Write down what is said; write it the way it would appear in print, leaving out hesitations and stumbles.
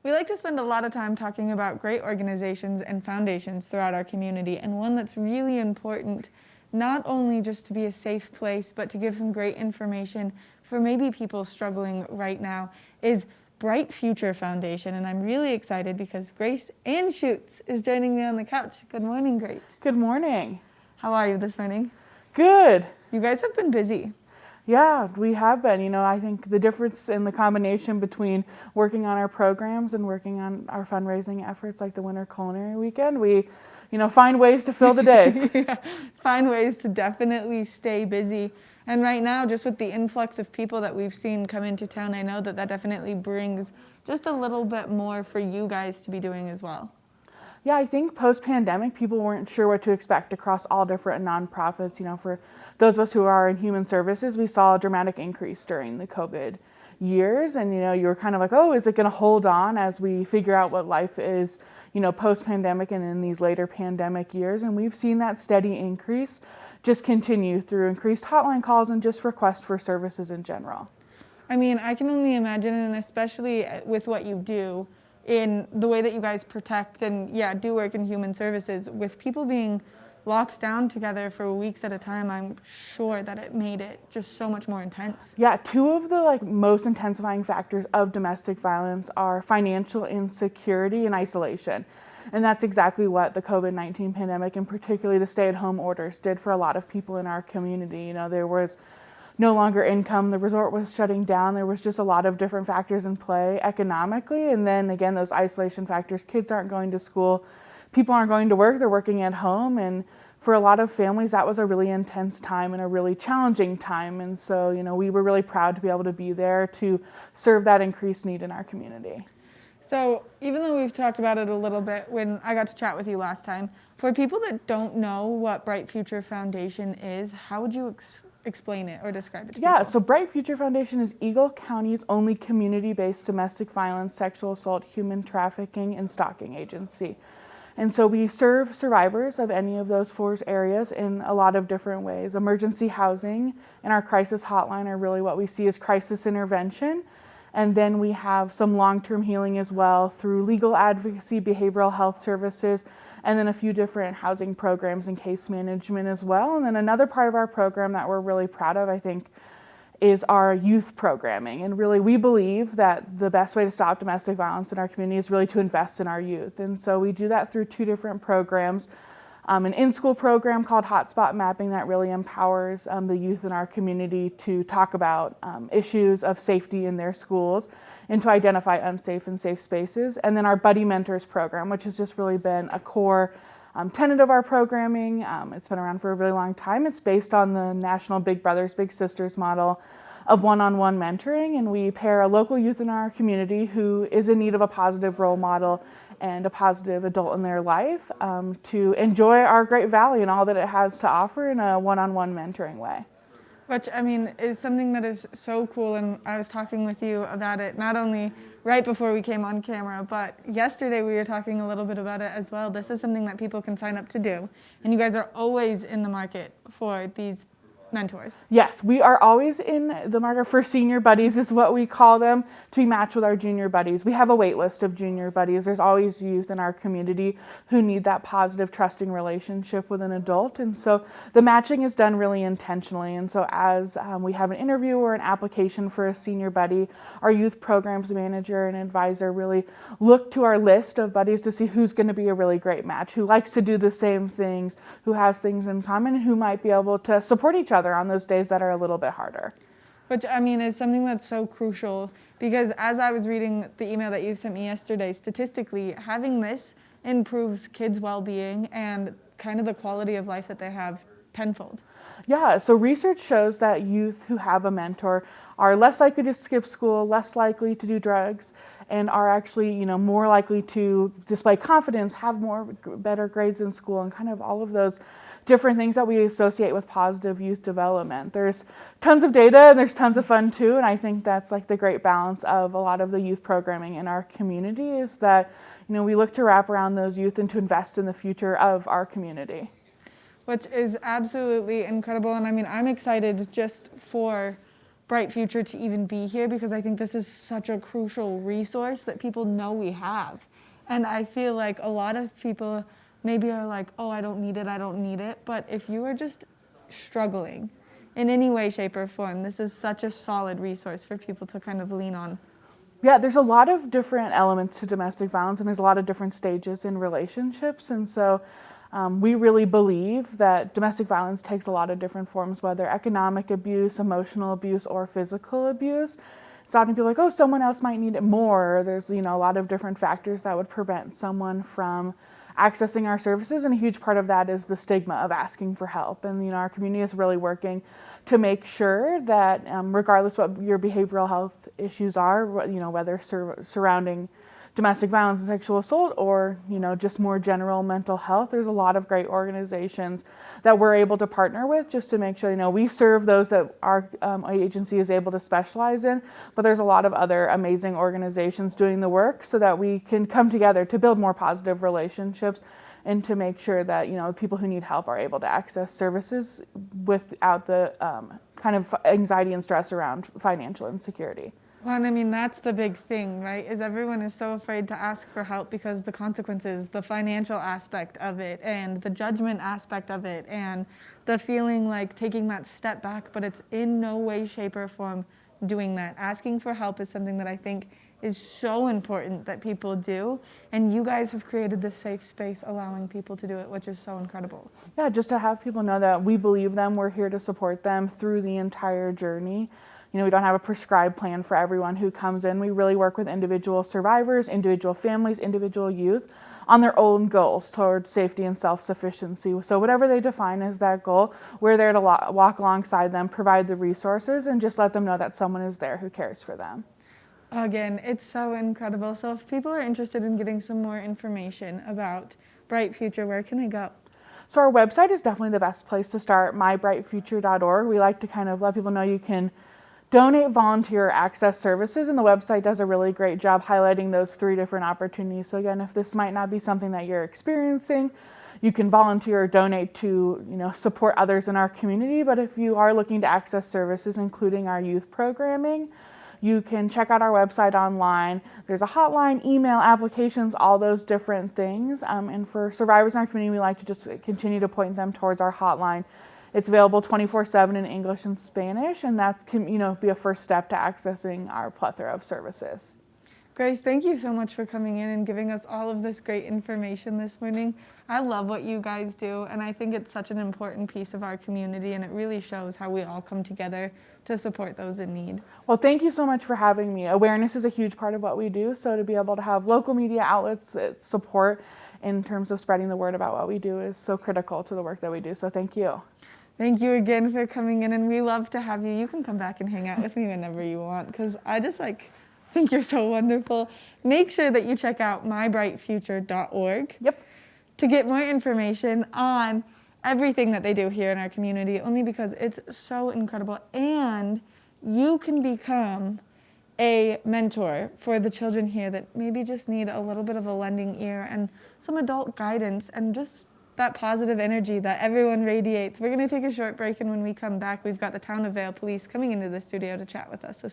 We like to spend a lot of time talking about great organizations and foundations throughout our community, and one that's really important, not only just to be a safe place, but to give some great information for maybe people struggling right now, is Bright Future Foundation. And I'm really excited because Grace Anshutz is joining me on the couch. Good morning, Grace. Good morning. How are you this morning? Good. You guys have been busy. Yeah, we have been. I think the difference in the combination between working on our programs and working on our fundraising efforts like the Winter Culinary Weekend, we, find ways to fill the days. Yeah, find ways to definitely stay busy. And right now, just with the influx of people that we've seen come into town, I know that definitely brings just a little bit more for you guys to be doing as well. Yeah, I think post-pandemic, people weren't sure what to expect across all different nonprofits. For those of us who are in human services, we saw a dramatic increase during the COVID years. And, you were kind of like, oh, is it going to hold on as we figure out what life is, post-pandemic and in these later pandemic years? And we've seen that steady increase just continue through increased hotline calls and just requests for services in general. I mean, I can only imagine, and especially with what you do, in the way that you guys protect and do work in human services, with people being locked down together for weeks at a time, I'm sure that it made it just so much more intense. Yeah, two of the most intensifying factors of domestic violence are financial insecurity and isolation. And that's exactly what the COVID-19 pandemic and particularly the stay-at-home orders did for a lot of people in our community. There was no longer income, the resort was shutting down, there was just a lot of different factors in play economically, and then again those isolation factors, kids aren't going to school, people aren't going to work, they're working at home, and for a lot of families that was a really intense time and a really challenging time, and so we were really proud to be able to be there to serve that increased need in our community. So even though we've talked about it a little bit when I got to chat with you last time, for people that don't know what Bright Future Foundation is, how would you explain it or describe it to people? So Bright Future Foundation is Eagle County's only community-based domestic violence, sexual assault, human trafficking, and stalking agency. And so we serve survivors of any of those four areas in a lot of different ways. Emergency housing and our crisis hotline are really what we see as crisis intervention. And then we have some long-term healing as well through legal advocacy, behavioral health services, and then a few different housing programs and case management as well. And then another part of our program that we're really proud of, I think, is our youth programming. And really, we believe that the best way to stop domestic violence in our community is really to invest in our youth. And so we do that through two different programs. An in-school program called Hotspot Mapping that really empowers the youth in our community to talk about issues of safety in their schools and to identify unsafe and safe spaces. And then our Buddy Mentors program, which has just really been a core tenet of our programming. It's been around for a really long time. It's based on the national Big Brothers Big Sisters model of one-on-one mentoring, and we pair a local youth in our community who is in need of a positive role model and a positive adult in their life to enjoy our great valley and all that it has to offer in a one-on-one mentoring way. Which, I mean, is something that is so cool, and I was talking with you about it not only right before we came on camera, but yesterday we were talking a little bit about it as well. This is something that people can sign up to do, and you guys are always in the market for these mentors. Yes, we are always in the market for senior buddies is what we call them, to be matched with our junior buddies. We have a wait list of junior buddies. There's always youth in our community who need that positive, trusting relationship with an adult. And so the matching is done really intentionally. And so as we have an interview or an application for a senior buddy, our youth programs manager and advisor really look to our list of buddies to see who's going to be a really great match, who likes to do the same things, who has things in common, and who might be able to support each other on those days that are a little bit harder. Which, I mean, is something that's so crucial because as I was reading the email that you sent me yesterday, statistically, having this improves kids' well-being and kind of the quality of life that they have tenfold. Yeah, so research shows that youth who have a mentor are less likely to skip school, less likely to do drugs, and are actually, more likely to display confidence, have better grades in school, and kind of all of those different things that we associate with positive youth development. There's tons of data and there's tons of fun too, and I think that's the great balance of a lot of the youth programming in our community is that, we look to wrap around those youth and to invest in the future of our community. Which is absolutely incredible, and I mean, I'm excited just for Bright Future to even be here, because I think this is such a crucial resource that people know we have. And I feel like a lot of people maybe are like, oh, I don't need it. But if you are just struggling in any way, shape, or form, this is such a solid resource for people to kind of lean on. Yeah, there's a lot of different elements to domestic violence, and there's a lot of different stages in relationships. And so we really believe that domestic violence takes a lot of different forms, whether economic abuse, emotional abuse, or physical abuse. So often people are like, oh, someone else might need it more. There's, a lot of different factors that would prevent someone from accessing our services, and a huge part of that is the stigma of asking for help. And our community is really working to make sure that regardless what your behavioral health issues are, whether surrounding domestic violence and sexual assault, or just more general mental health, there's a lot of great organizations that we're able to partner with just to make sure we serve those that our agency is able to specialize in, but there's a lot of other amazing organizations doing the work so that we can come together to build more positive relationships and to make sure that people who need help are able to access services without the kind of anxiety and stress around financial insecurity. Well, and I mean, that's the big thing, right? Is everyone is so afraid to ask for help because the consequences, the financial aspect of it, and the judgment aspect of it, and the feeling like taking that step back, but it's in no way, shape, or form doing that. Asking for help is something that I think is so important that people do, and you guys have created this safe space allowing people to do it, which is so incredible. Yeah, just to have people know that we believe them, we're here to support them through the entire journey. We don't have a prescribed plan for everyone who comes in. We really work with individual survivors, individual families, individual youth on their own goals towards safety and self-sufficiency. So whatever they define as that goal, we're there to walk alongside them, provide the resources, and just let them know that someone is there who cares for them. Again, it's so incredible. So if people are interested in getting some more information about Bright Future, where can they go? So our website is definitely the best place to start, mybrightfuture.org. We like to kind of let people know you can donate, volunteer, or access services, and the website does a really great job highlighting those 3 different opportunities. So again, if this might not be something that you're experiencing, you can volunteer or donate to support others in our community. But if you are looking to access services, including our youth programming, you can check out our website online. There's a hotline, email, applications, all those different things. And for survivors in our community, we like to just continue to point them towards our hotline. It's available 24/7 in English and Spanish, and that can be a first step to accessing our plethora of services. Grace, thank you so much for coming in and giving us all of this great information this morning. I love what you guys do, and I think it's such an important piece of our community, and it really shows how we all come together to support those in need. Well, thank you so much for having me. Awareness is a huge part of what we do, so to be able to have local media outlets that support in terms of spreading the word about what we do is so critical to the work that we do, so thank you. Thank you again for coming in, and we love to have you. You can come back and hang out with me whenever you want, because I just think you're so wonderful. Make sure that you check out mybrightfuture.org. Yep. To get more information on everything that they do here in our community, only because it's so incredible. And you can become a mentor for the children here that maybe just need a little bit of a lending ear and some adult guidance and just that positive energy that everyone radiates. We're going to take a short break, and when we come back, we've got the Town of Vail Police coming into the studio to chat with us. So